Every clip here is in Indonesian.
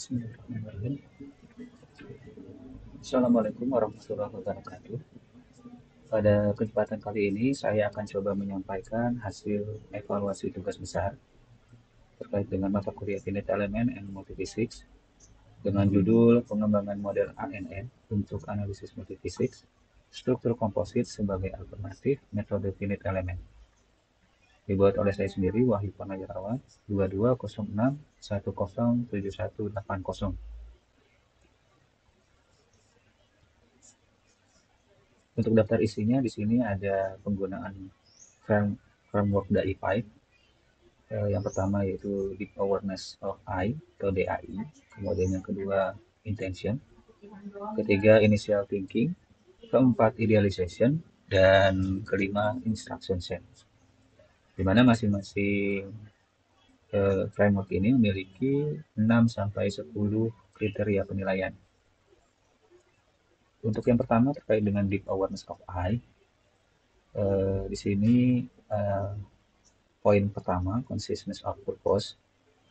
Bismillahirrahmanirrahim. Assalamualaikum warahmatullahi wabarakatuh. Pada kesempatan kali ini, saya akan coba menyampaikan hasil evaluasi tugas besar terkait dengan mata kuliah Finite Element and Multiphysics dengan judul Pengembangan Model ANN untuk Analisis Multiphysics, Struktur Komposit sebagai Alternatif Metode Finite Element. Dibuat oleh saya sendiri, Wahyu Purnawirawan, 2206107180. Untuk daftar isinya di sini ada penggunaan framework DAI5. Yang pertama yaitu Deep Awareness of I atau DAI, kemudian yang kedua Intention, ketiga Initial Thinking, keempat Idealization, dan kelima Instruction Set. Di mana masing-masing framework ini memiliki 6 sampai 10 kriteria penilaian. Untuk yang pertama terkait dengan Deep Awareness of I, di sini poin pertama, consciousness of purpose.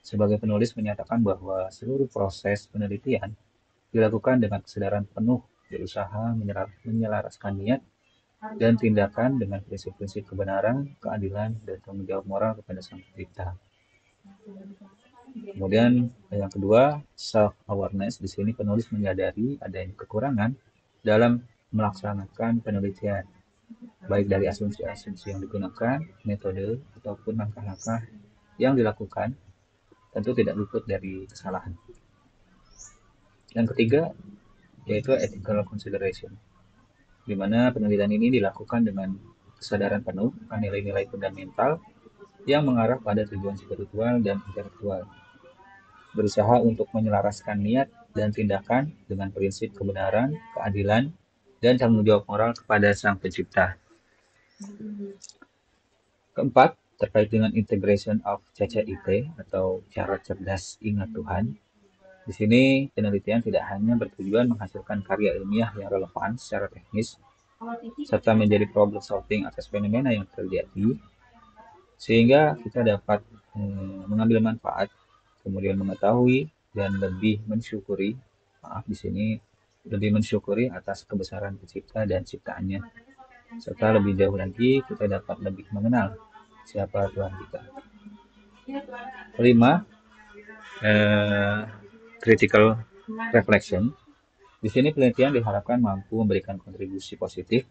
Sebagai penulis menyatakan bahwa seluruh proses penelitian dilakukan dengan kesadaran penuh, berusaha menyelaraskan niat dan tindakan dengan prinsip-prinsip kebenaran, keadilan, dan tanggung jawab moral kepada Sang Pencipta. Kemudian yang kedua, self-awareness. Di sini penulis menyadari adanya kekurangan dalam melaksanakan penelitian, baik dari asumsi-asumsi yang digunakan, metode, ataupun langkah-langkah yang dilakukan, tentu tidak luput dari kesalahan. Yang ketiga, yaitu ethical consideration, di mana penelitian ini dilakukan dengan kesadaran penuh akan nilai-nilai fundamental yang mengarah pada tujuan spiritual dan intelektual, berusaha untuk menyelaraskan niat dan tindakan dengan prinsip kebenaran, keadilan, dan tanggung jawab moral kepada Sang Pencipta. Keempat, terkait dengan integration of CCIT atau cara cerdas ingat Tuhan. Di sini penelitian tidak hanya bertujuan menghasilkan karya ilmiah yang relevan secara teknis, serta menjadi problem solving atas fenomena yang terjadi, sehingga kita dapat mengambil manfaat, kemudian mengetahui dan lebih mensyukuri, di sini lebih mensyukuri atas kebesaran pencipta dan ciptaannya, serta lebih jauh lagi kita dapat lebih mengenal siapa Tuhan kita. Kelima, critical reflection. Di sini penelitian diharapkan mampu memberikan kontribusi positif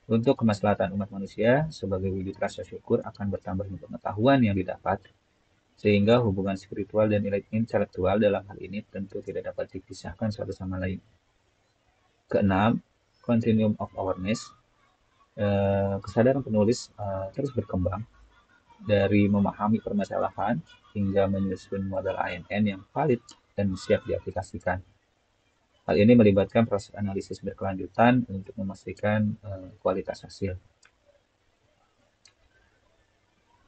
untuk kemaslahatan umat manusia sebagai wujud rasa syukur akan bertambahnya pengetahuan yang didapat, sehingga hubungan spiritual dan intelektual dalam hal ini tentu tidak dapat dipisahkan satu sama lain. Keenam, continuum of awareness. Kesadaran penulis terus berkembang dari memahami permasalahan hingga menyusun model ANN yang valid dan siap diaplikasikan. Hal ini melibatkan proses analisis berkelanjutan untuk memastikan kualitas hasil.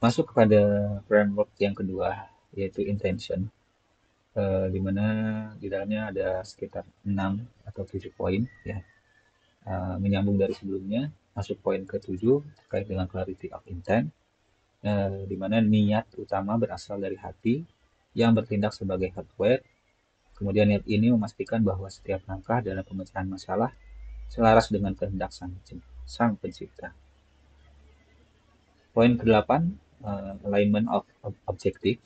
Masuk kepada framework yang kedua, yaitu intention, di mana di dalamnya ada sekitar 6 atau 7 poin, ya. Menyambung dari sebelumnya, masuk poin ke-7 terkait dengan clarity of intent, di mana niat utama berasal dari hati yang bertindak sebagai hardware. Kemudian niat ini memastikan bahwa setiap langkah dalam pemecahan masalah selaras dengan kehendak Sang Pencipta. Poin ke-8, alignment of objective.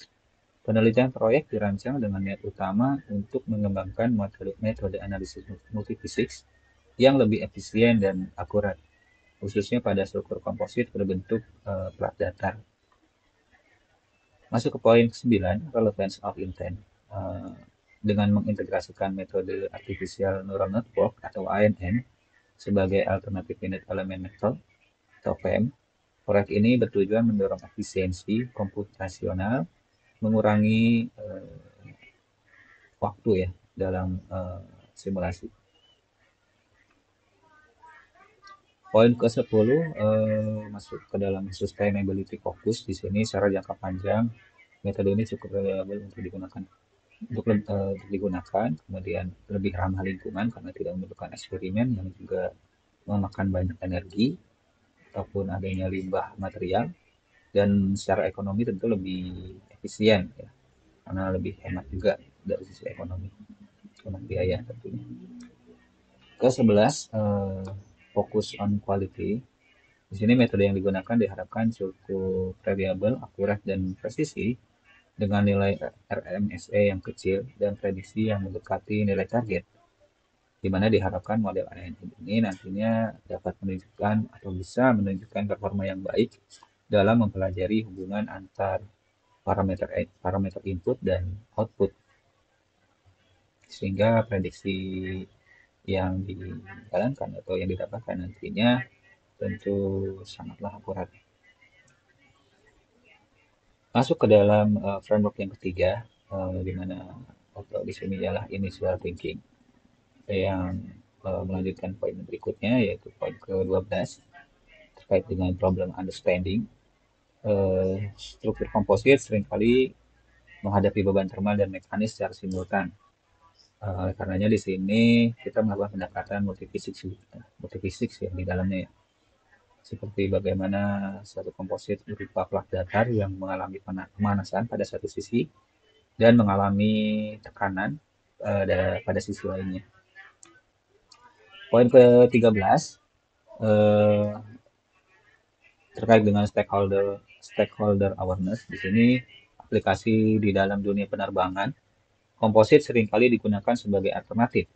Penelitian proyek dirancang dengan niat utama untuk mengembangkan metode analisis multiphysics yang lebih efisien dan akurat, khususnya pada struktur komposit berbentuk plat datar. Masuk ke poin ke-9, relevance of intent. Dengan mengintegrasikan metode artificial neural network atau ANN sebagai alternatif finite element method atau FEM, proyek ini bertujuan mendorong efisiensi komputasional, mengurangi waktu ya dalam simulasi. Poin ke-10 masuk ke dalam sustainability focus. Di sini secara jangka panjang metode ini cukup reliable untuk digunakan, kemudian lebih ramah lingkungan karena tidak memerlukan eksperimen yang juga memakan banyak energi ataupun adanya limbah material, dan secara ekonomi tentu lebih efisien ya, karena lebih hemat juga dari sisi ekonomi, hemat biaya tentunya. Ke-11, fokus on quality. Di sini metode yang digunakan diharapkan cukup reliable, akurat, dan presisi dengan nilai RMSE yang kecil dan prediksi yang mendekati nilai target, di mana diharapkan model ANN ini nantinya dapat menunjukkan atau bisa menunjukkan performa yang baik dalam mempelajari hubungan antar parameter parameter input dan output, sehingga prediksi yang dijalankan atau yang didapatkan nantinya tentu sangatlah akurat. Masuk ke dalam framework yang ketiga, di mana atau di sini ialah initial thinking, yang melanjutkan poin berikutnya, yaitu poin ke-12 terkait dengan problem understanding. Struktur komposit seringkali menghadapi beban termal dan mekanis secara simultan. Oleh karenanya di sini kita melakukan pendekatan multifisik yang di dalamnya ya. Seperti bagaimana satu komposit berupa plak datar yang mengalami pemanasan pada satu sisi dan mengalami tekanan pada sisi lainnya. Poin ke-13 eh, terkait dengan stakeholder awareness. Di sini aplikasi di dalam dunia penerbangan, komposit seringkali digunakan sebagai alternatif.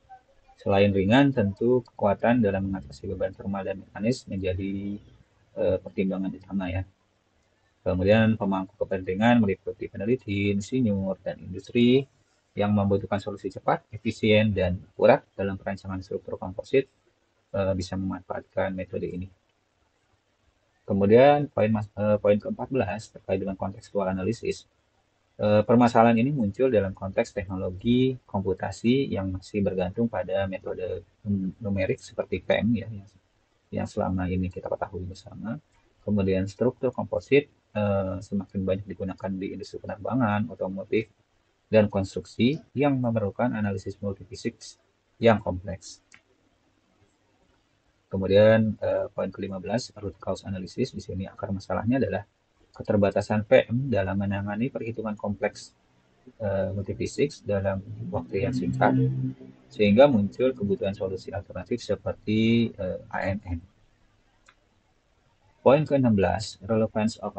Selain ringan, tentu kekuatan dalam mengatasi beban termal dan mekanis menjadi pertimbangan utama ya. Kemudian pemangku kepentingan meliputi peneliti, insinyur, dan industri yang membutuhkan solusi cepat, efisien, dan akurat dalam perancangan struktur komposit bisa memanfaatkan metode ini. Kemudian poin ke-14 terkait dengan kontekstual analisis. Permasalahan ini muncul dalam konteks teknologi komputasi yang masih bergantung pada metode numerik seperti PEM ya, yang selama ini kita ketahui bersama. Kemudian struktur komposit semakin banyak digunakan di industri penerbangan, otomotif, dan konstruksi yang memerlukan analisis multifisik yang kompleks. Kemudian poin ke-15, root cause analysis. Di sini akar masalahnya adalah keterbatasan PM dalam menangani perhitungan kompleks multifisik dalam waktu yang singkat, sehingga muncul kebutuhan solusi alternatif seperti ANN. Poin ke-16, relevance of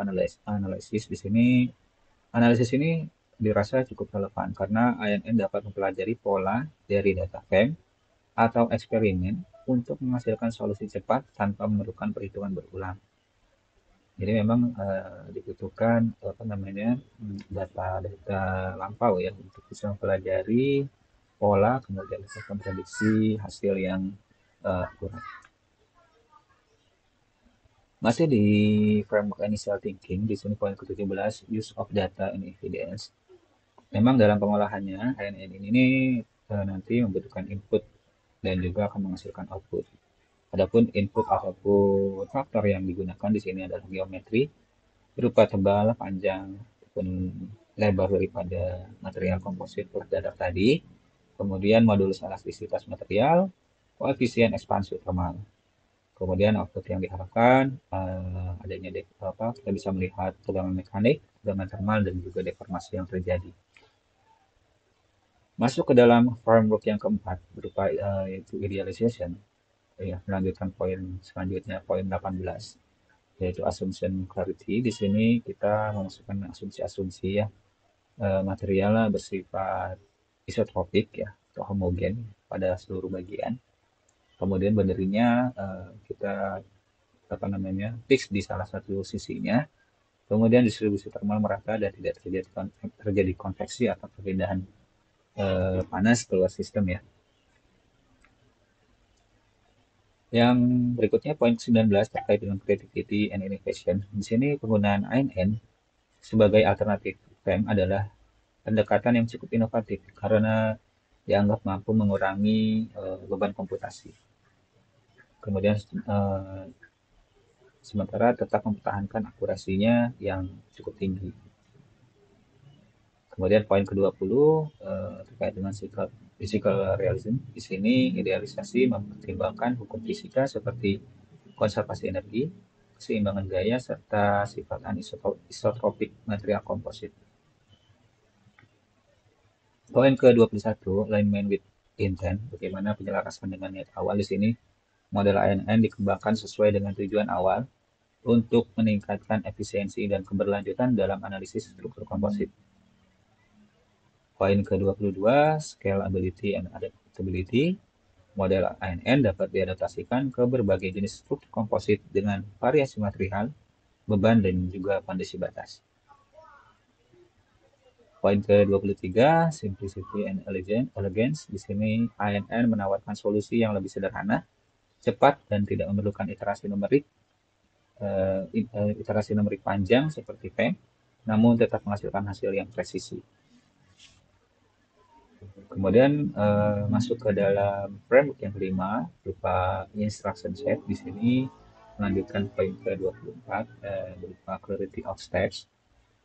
analysis. Di sini analisis ini dirasa cukup relevan karena ANN dapat mempelajari pola dari data PEM atau eksperimen untuk menghasilkan solusi cepat tanpa memerlukan perhitungan berulang. Jadi memang dibutuhkan data lampau ya untuk bisa mempelajari pola, kemudian melakukan prediksi hasil yang akurat. Masih di framework initial thinking, di sini poin ke-17, use of data and evidence. Memang dalam pengolahannya, ANN ini nanti membutuhkan input dan juga akan menghasilkan output. Adapun input ataupun faktor yang digunakan di sini adalah geometri berupa tebal, panjang, ataupun lebar daripada material komposit plak datar tadi. Kemudian modulus elastisitas material, koefisien ekspansi termal. Kemudian output yang diharapkan adanya kita bisa melihat tegangan mekanik, tegangan termal, dan juga deformasi yang terjadi. Masuk ke dalam framework yang keempat berupa yaitu idealization. Ya, melanjutkan poin selanjutnya, poin 18, yaitu assumption clarity. Di sini kita memasukkan asumsi-asumsi ya, material bersifat isotropik ya, atau homogen pada seluruh bagian. Kemudian berdirinya kita fix di salah satu sisinya. Kemudian distribusi termal merata dan tidak terjadi konveksi atau perpindahan panas keluar sistem ya. Yang berikutnya poin 19 terkait dengan creativity and innovation. Di sini penggunaan ANN sebagai alternatif PEM adalah pendekatan yang cukup inovatif karena dianggap mampu mengurangi beban komputasi. Kemudian sementara tetap mempertahankan akurasinya yang cukup tinggi. Kemudian poin ke-20 terkait dengan physical realism. Di sini idealisasi mempertimbangkan hukum fisika seperti konservasi energi, keseimbangan gaya, serta sifat anisotropik material komposit. Poin ke-21, alignment with intent, bagaimana penyelarasan dengan niat awal. Di sini model ANN dikembangkan sesuai dengan tujuan awal untuk meningkatkan efisiensi dan keberlanjutan dalam analisis struktur komposit. Poin ke-22, scalability and adaptability. Model ANN dapat diadaptasikan ke berbagai jenis struktur komposit dengan variasi material, beban, dan juga kondisi batas. Poin ke-23, simplicity and elegance. Di sini ANN menawarkan solusi yang lebih sederhana, cepat, dan tidak memerlukan iterasi numerik panjang seperti PEM, namun tetap menghasilkan hasil yang presisi. Kemudian masuk ke dalam framework yang kelima berupa instruction set. Di sini melanjutkan poin ke-24 berupa clarity of steps,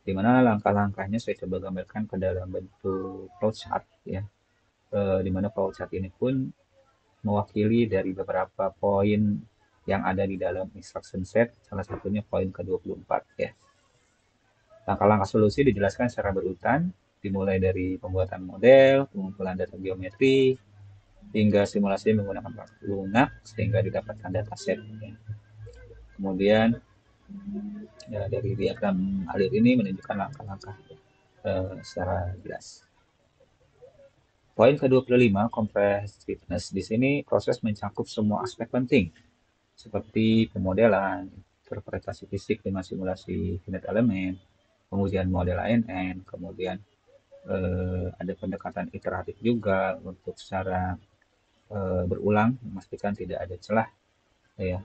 di mana langkah-langkahnya saya coba gambarkan ke dalam bentuk flowchart ya. Di mana flowchart ini pun mewakili dari beberapa poin yang ada di dalam instruction set, salah satunya poin ke-24 ya. Langkah-langkah solusi dijelaskan secara berurutan, dimulai dari pembuatan model, pengumpulan data geometri, hingga simulasi menggunakan perangkat lunak sehingga didapatkan dataset. Kemudian ya, dari diagram alir ini menunjukkan langkah-langkah secara jelas. Poin ke-25, comprehensiveness. Di sini proses mencakup semua aspek penting seperti pemodelan, interpretasi fisik dengan simulasi finite element, pengujian model ANN, kemudian ada pendekatan iteratif juga untuk secara berulang memastikan tidak ada celah ya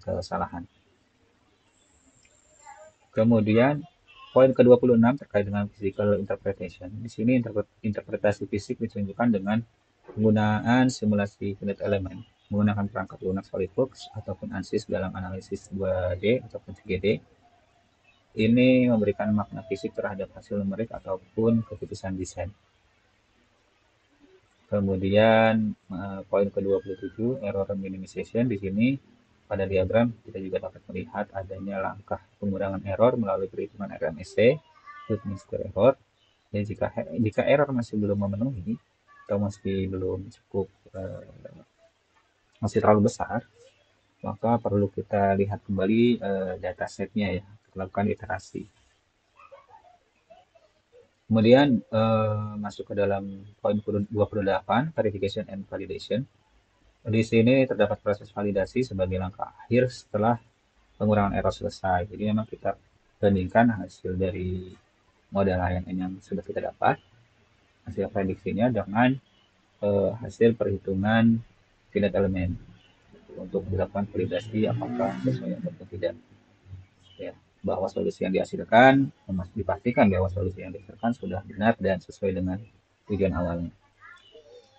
kesalahan. Kemudian poin ke-26 terkait dengan physical interpretation. Di sini interpretasi fisik ditunjukkan dengan penggunaan simulasi finite element menggunakan perangkat lunak SolidWorks ataupun ANSYS dalam analisis 2D ataupun 3D. Ini memberikan makna fisik terhadap hasil numerik ataupun keputusan desain. Kemudian poin ke-27 error minimization. Di sini pada diagram kita juga dapat melihat adanya langkah pengurangan error melalui perhitungan RMSE, root mean square error. Dan jika error masih belum memenuhi atau masih belum cukup masih terlalu besar, maka perlu kita lihat kembali datasetnya ya, lakukan iterasi. Kemudian masuk ke dalam poin 28, verification and validation. Di sini terdapat proses validasi sebagai langkah akhir setelah pengurangan error selesai. Jadi memang kita bandingkan hasil dari model ANN yang sudah kita dapat, hasil prediksinya dengan hasil perhitungan finite element untuk dilakukan validasi apakah sesuai atau tidak. Ya, bahwa solusi yang dihasilkan, dipastikan bahwa solusi yang dihasilkan sudah benar dan sesuai dengan tujuan awalnya.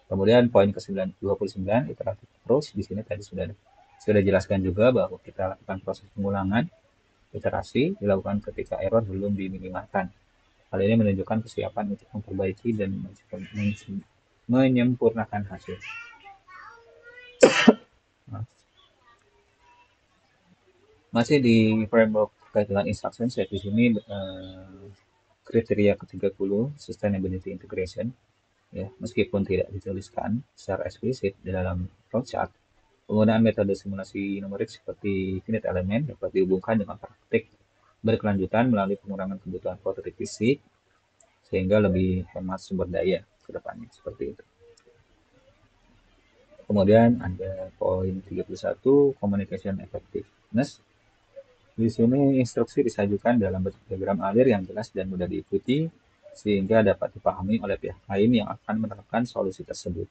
Kemudian poin ke-29, iterative approach. Di sini tadi sudah dijelaskan juga bahwa kita lakukan proses pengulangan iterasi dilakukan ketika error belum diminimalkan. Hal ini menunjukkan kesiapan untuk memperbaiki dan menyempurnakan hasil. Masih di framework terkait dengan instruction set. Di sini kriteria ke-30 sustainability integration ya, meskipun tidak dituliskan secara eksplisit di dalam flowchart, penggunaan metode simulasi numerik seperti finite element dapat dihubungkan dengan praktik berkelanjutan melalui pengurangan kebutuhan prototipe fisik sehingga lebih hemat sumber daya ke depannya, seperti itu. Kemudian ada poin 31, communication effectiveness. Di sini instruksi disajikan dalam bentuk diagram alir yang jelas dan mudah diikuti sehingga dapat dipahami oleh pihak lain yang akan menerapkan solusi tersebut.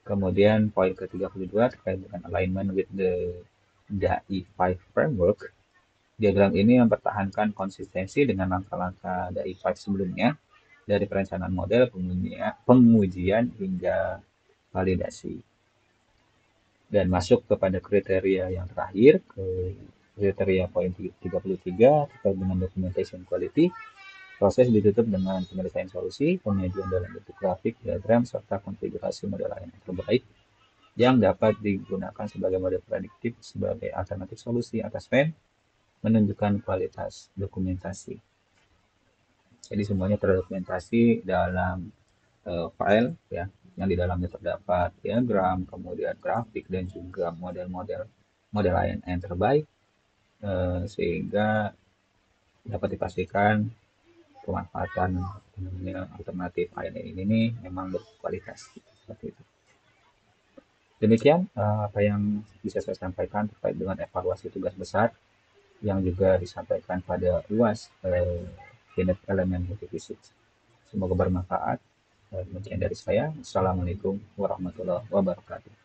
Kemudian poin ke-32 terkait dengan alignment with the DAI5 framework. Diagram ini mempertahankan konsistensi dengan langkah-langkah DAI5 sebelumnya dari perencanaan model, pengujian hingga validasi. Dan masuk kepada kriteria yang terakhir, ke kriteria poin 33 terkait dengan documentation quality. Proses ditutup dengan penyelesaian solusi, penyajian dalam bentuk grafik, diagram, serta konfigurasi model lain yang terbaik yang dapat digunakan sebagai model prediktif sebagai alternatif solusi atas PEM, menunjukkan kualitas dokumentasi. Jadi semuanya terdokumentasi dalam file ya, yang di dalamnya terdapat diagram, kemudian grafik dan juga model ANN terbaik, sehingga dapat dipastikan pemanfaatan alternatif ANN ini memang berkualitas seperti itu. Demikian apa yang bisa saya sampaikan terkait dengan evaluasi tugas besar yang juga disampaikan pada UAS unit elemen multifisik. Semoga bermanfaat. Demikian dari saya. Assalamualaikum warahmatullahi wabarakatuh.